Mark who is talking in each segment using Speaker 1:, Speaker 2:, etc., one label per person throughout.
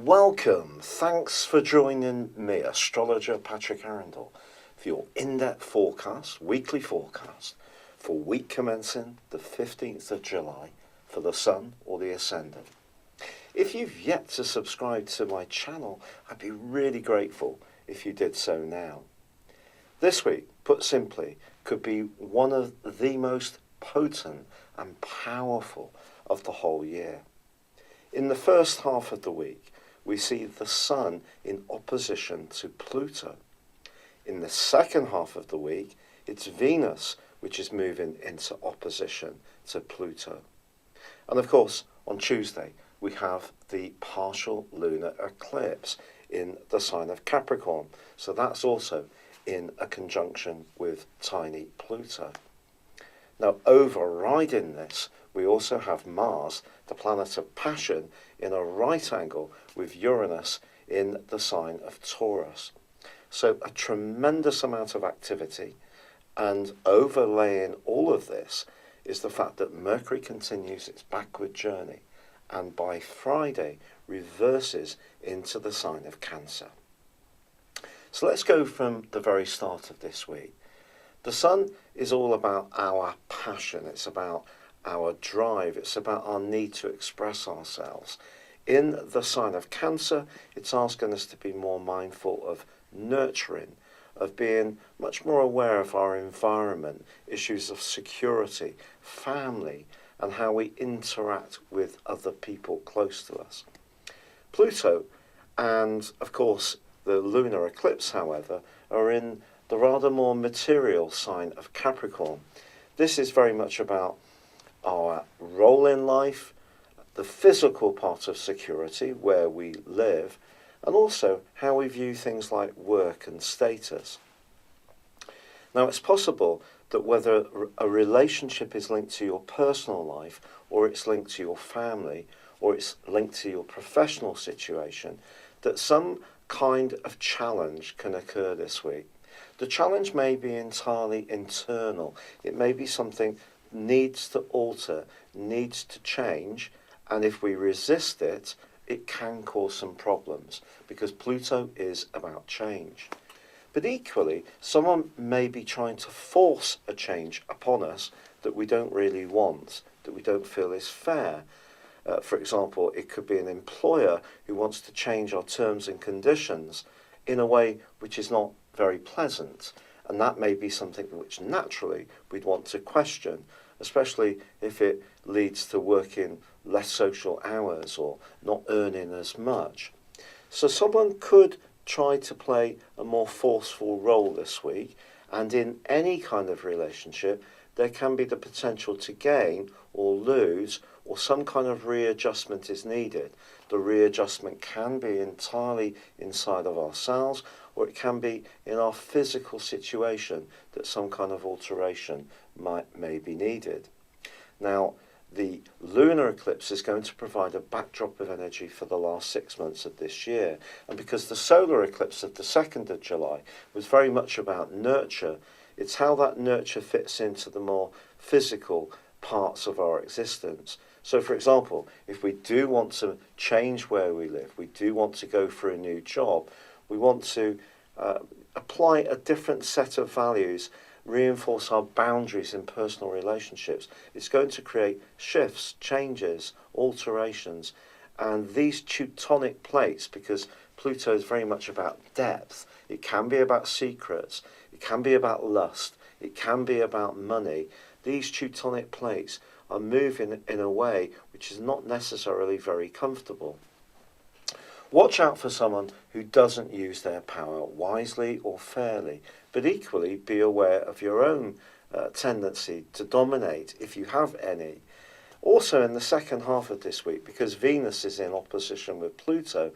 Speaker 1: Welcome. Thanks for joining me, astrologer Patrick Arundell, for your in-depth forecast, weekly forecast, for week commencing the 15th of July for the Sun or the Ascendant. If you've yet to subscribe to my channel, I'd be really grateful if you did so now. This week, put simply, could be one of the most potent and powerful of the whole year. In the first half of the week, we see the Sun in opposition to Pluto. In the second half of the week, it's Venus which is moving into opposition to Pluto. And of course, on Tuesday, we have the partial lunar eclipse in the sign of Capricorn. So that's also in a conjunction with tiny Pluto. Now, overriding this, we also have Mars, the planet of passion, in a right angle with Uranus in the sign of Taurus. So a tremendous amount of activity, and overlaying all of this is the fact that Mercury continues its backward journey and by Friday reverses into the sign of Cancer. So let's go from the very start of this week. The Sun is all about our passion, it's about our drive, it's about our need to express ourselves. In the sign of Cancer, it's asking us to be more mindful of nurturing, of being much more aware of our environment, issues of security, family, and how we interact with other people close to us. Pluto and, of course, the lunar eclipse, however, are in the rather more material sign of Capricorn. This is very much about our role in life, the physical part of security, where we live, and also how we view things like work and status. Now, it's possible that whether a relationship is linked to your personal life, or it's linked to your family, or it's linked to your professional situation, that some kind of challenge can occur this week. The challenge may be entirely internal. It may be something needs to alter, needs to change, and if we resist it, it can cause some problems because Pluto is about change. But equally, someone may be trying to force a change upon us that we don't really want, that we don't feel is fair. For example, it could be an employer who wants to change our terms and conditions in a way which is not very pleasant, and that may be something which naturally we'd want to question, especially if it leads to working less social hours or not earning as much. So someone could try to play a more forceful role this week, and in any kind of relationship there can be the potential to gain or lose, or some kind of readjustment is needed. The readjustment can be entirely inside of ourselves, or it can be in our physical situation that some kind of alteration may be needed. Now, the lunar eclipse is going to provide a backdrop of energy for the last 6 months of this year. And because the solar eclipse of the 2nd of July was very much about nurture, it's how that nurture fits into the more physical parts of our existence. So, for example, if we do want to change where we live, we do want to go for a new job, we want to apply a different set of values, reinforce our boundaries in personal relationships, it's going to create shifts, changes, alterations. And these Teutonic plates, because Pluto is very much about depth, it can be about secrets, it can be about lust, it can be about money. These Teutonic plates are moving in a way which is not necessarily very comfortable. Watch out for someone who doesn't use their power wisely or fairly, but equally be aware of your own tendency to dominate, if you have any. Also in the second half of this week, because Venus is in opposition with Pluto,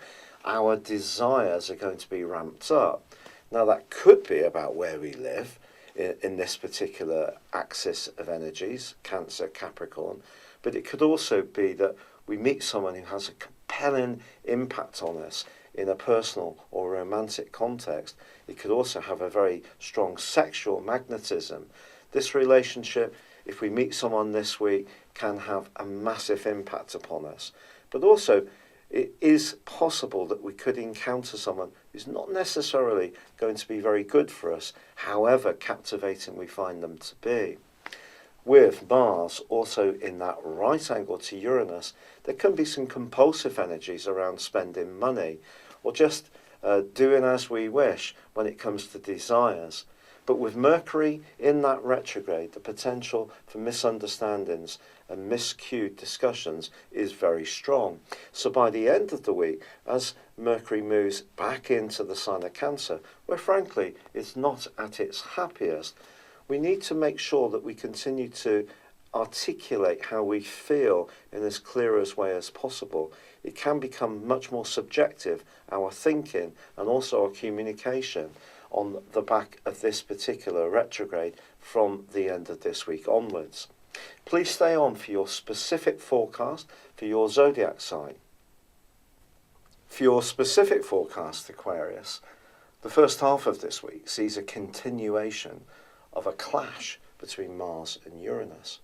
Speaker 1: our desires are going to be ramped up. Now that could be about where we live in this particular axis of energies, Cancer, Capricorn, but it could also be that we meet someone who has a compelling impact on us in a personal or romantic context. It could also have a very strong sexual magnetism. This relationship, if we meet someone this week, can have a massive impact upon us. But also, it is possible that we could encounter someone who's not necessarily going to be very good for us, however captivating we find them to be. With Mars also in that right angle to Uranus, there can be some compulsive energies around spending money, or just doing as we wish when it comes to desires. But with Mercury in that retrograde, the potential for misunderstandings and miscued discussions is very strong. So by the end of the week, as Mercury moves back into the sign of Cancer, where frankly it's not at its happiest, we need to make sure that we continue to articulate how we feel in as clear a way as possible. It can become much more subjective, our thinking and also our communication, on the back of this particular retrograde from the end of this week onwards. Please stay on for your specific forecast for your zodiac sign. For your specific forecast, Aquarius, the first half of this week sees a continuation of a clash between Mars and Uranus.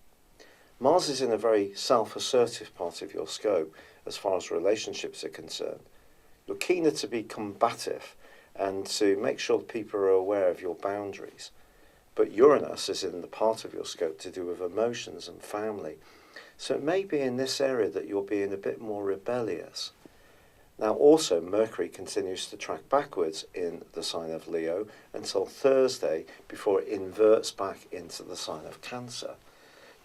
Speaker 1: Mars is in a very self-assertive part of your scope as far as relationships are concerned. You're keener to be combative and to make sure people are aware of your boundaries. But Uranus is in the part of your scope to do with emotions and family. So it may be in this area that you're being a bit more rebellious. Now also Mercury continues to track backwards in the sign of Leo until Thursday before it inverts back into the sign of Cancer.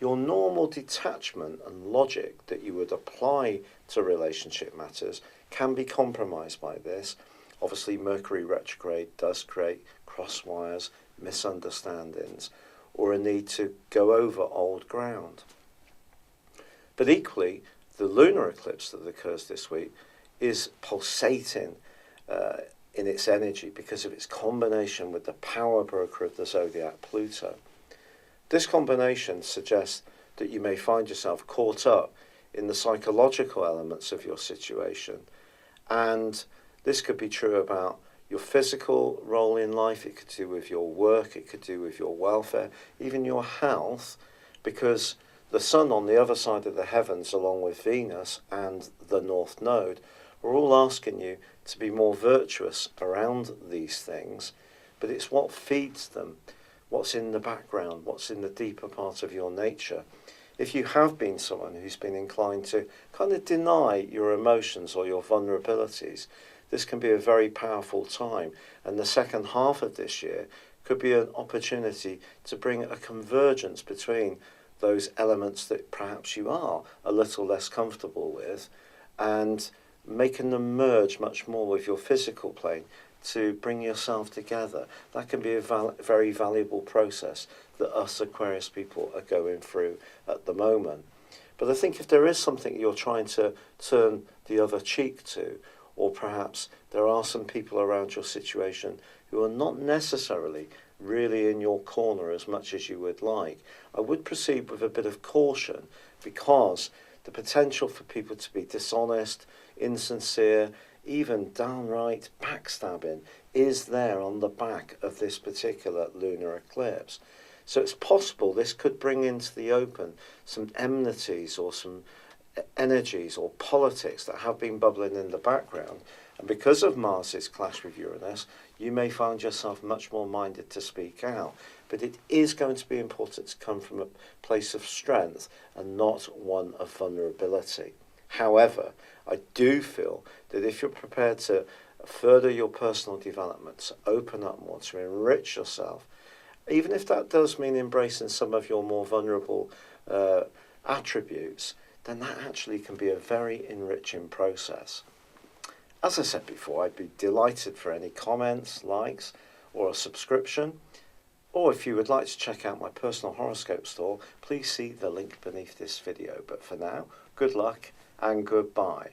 Speaker 1: Your normal detachment and logic that you would apply to relationship matters can be compromised by this. Obviously Mercury retrograde does create cross wires, misunderstandings, or a need to go over old ground. But equally, the lunar eclipse that occurs this week is pulsating in its energy because of its combination with the power broker of the zodiac, Pluto. This combination suggests that you may find yourself caught up in the psychological elements of your situation, and this could be true about your physical role in life, it could do with your work, it could do with your welfare, even your health, because the Sun on the other side of the heavens, along with Venus and the North Node, are all asking you to be more virtuous around these things, but it's what feeds them, what's in the background, what's in the deeper part of your nature. If you have been someone who's been inclined to kind of deny your emotions or your vulnerabilities, this can be a very powerful time, and the second half of this year could be an opportunity to bring a convergence between those elements that perhaps you are a little less comfortable with, and making them merge much more with your physical plane to bring yourself together. That can be a very valuable process that us Aquarius people are going through at the moment. But I think if there is something you're trying to turn the other cheek to, or perhaps there are some people around your situation who are not necessarily really in your corner as much as you would like, I would proceed with a bit of caution, because the potential for people to be dishonest, insincere, even downright backstabbing is there on the back of this particular lunar eclipse. So it's possible this could bring into the open some enmities or some energies or politics that have been bubbling in the background, and because of Mars's clash with Uranus, you may find yourself much more minded to speak out. But it is going to be important to come from a place of strength and not one of vulnerability. However, I do feel that if you're prepared to further your personal development, to open up more, to enrich yourself, even if that does mean embracing some of your more vulnerable attributes, then that actually can be a very enriching process. As I said before, I'd be delighted for any comments, likes, or a subscription. Or if you would like to check out my personal horoscope store, please see the link beneath this video. But for now, good luck and goodbye.